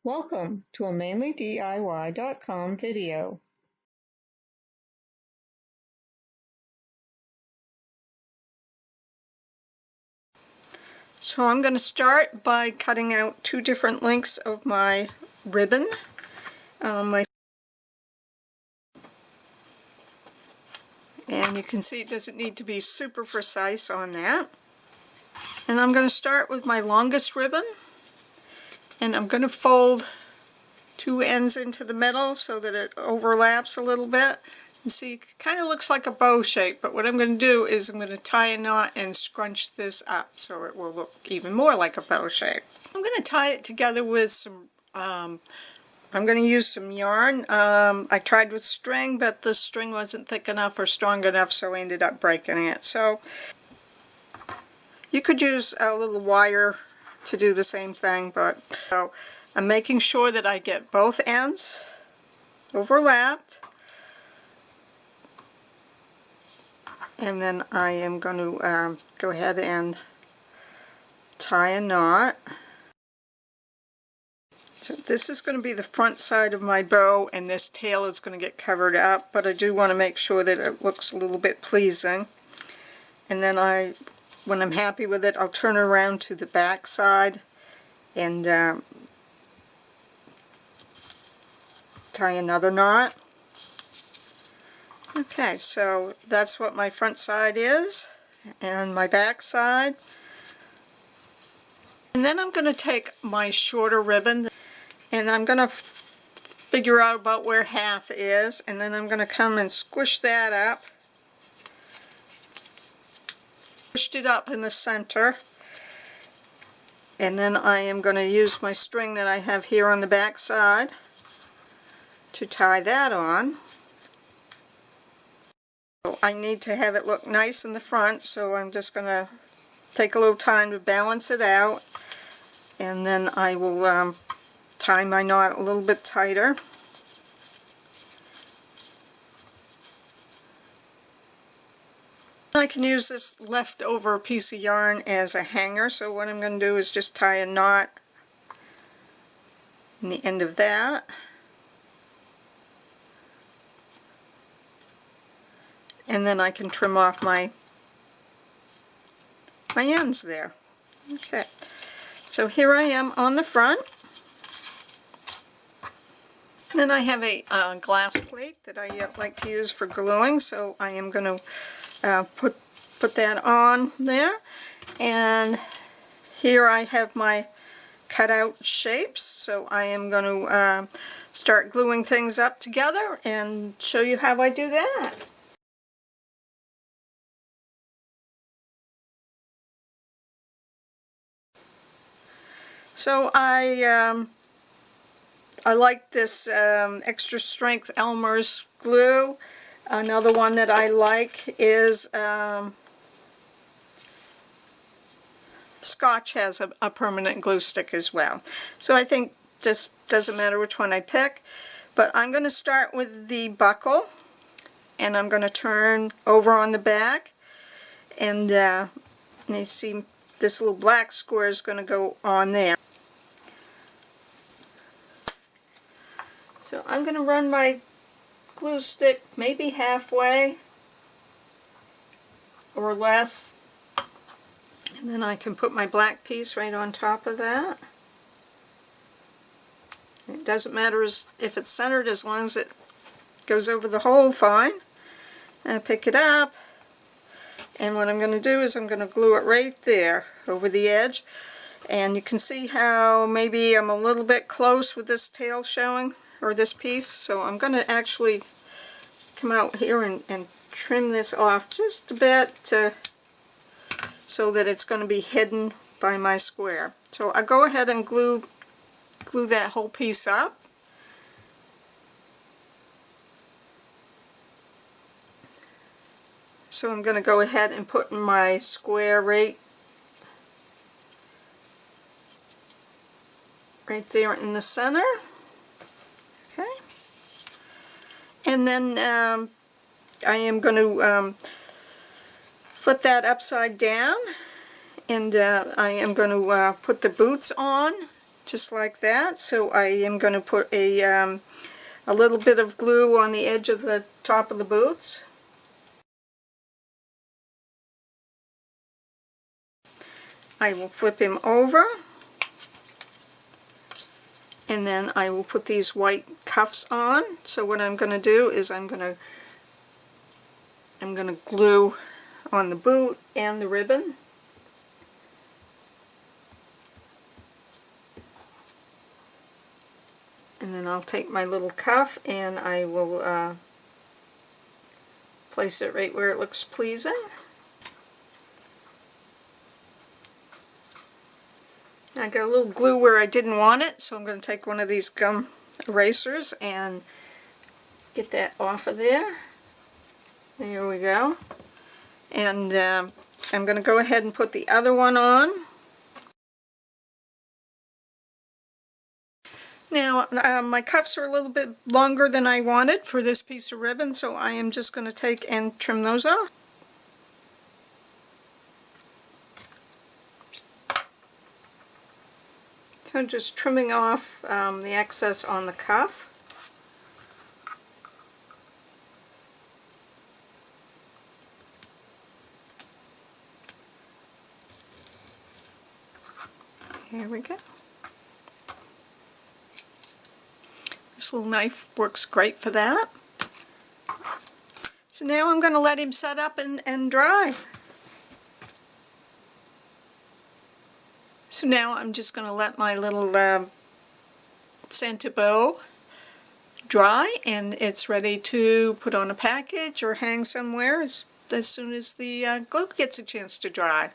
Welcome to a MainelyDIY.com video. So I'm going to start by cutting out two different lengths of my ribbon. And you can see it doesn't need to be super precise on that. And I'm going to start with my longest ribbon, and I'm going to fold two ends into the middle so that it overlaps a little bit. And see, it kind of looks like a bow shape, but what I'm going to do is I'm going to tie a knot and scrunch this up so it will look even more like a bow shape. I'm going to tie it together with some, I'm going to use some yarn. I tried with string, but the string wasn't thick enough or strong enough, so I ended up breaking it. So you could use a little wire to do the same thing, but so I'm making sure that I get both ends overlapped. And then I am going to go ahead and tie a knot. So this is going to be the front side of my bow, and this tail is going to get covered up, but I do want to make sure that it looks a little bit pleasing. And then when I'm happy with it, I'll turn it around to the back side and tie another knot. Okay, so that's what my front side is, and my back side. And then I'm going to take my shorter ribbon, and I'm going to figure out about where half is, and then I'm going to come and squish that up. Squished it up in the center, and then I am going to use my string that I have here on the back side to tie that on. I need to have it look nice in the front, so I'm just going to take a little time to balance it out, and then I will tie my knot a little bit tighter. I can use this leftover piece of yarn as a hanger, so what I'm going to do is just tie a knot in the end of that. And then I can trim off my ends there. Okay, so here I am on the front. Then I have a glass plate that I like to use for gluing, so I am going to put that on there. And here I have my cutout shapes, so I am going to start gluing things up together and show you how I do that. So I like this extra strength Elmer's glue. Another one that I like is Scotch has a permanent glue stick as well. So I think just doesn't matter which one I pick. But I'm going to start with the buckle, and I'm going to turn over on the back, and you see this little black square is going to go on there. So I'm going to run my glue stick maybe halfway or less, and then I can put my black piece right on top of that. It doesn't matter if it's centered, as long as it goes over the hole, fine. And I pick it up, and what I'm going to do is I'm going to glue it right there over the edge. And you can see how maybe I'm a little bit close with this tail showing, or this piece, so I'm going to actually come out here and trim this off just a bit so that it's going to be hidden by my square. So I go ahead and glue that whole piece up. So I'm going to go ahead and put my square right there in the center. Okay. And then I am going to flip that upside down, and I am going to put the boots on just like that. So I am going to put a little bit of glue on the edge of the top of the boots. I will flip him over, and then I will put these white cuffs on. So what I'm going to do is I'm going to glue on the boot and the ribbon. And then I'll take my little cuff and I will place it right where it looks pleasing. I got a little glue where I didn't want it, so I'm going to take one of these gum erasers and get that off of there. There we go. And I'm going to go ahead and put the other one on. Now, my cuffs are a little bit longer than I wanted for this piece of ribbon, so I am just going to take and trim those off. So I'm just trimming off the excess on the cuff. Here we go. This little knife works great for that. So now I'm going to let him set up and dry. So now I'm just going to let my little Santa bow dry, and it's ready to put on a package or hang somewhere as soon as the glue gets a chance to dry.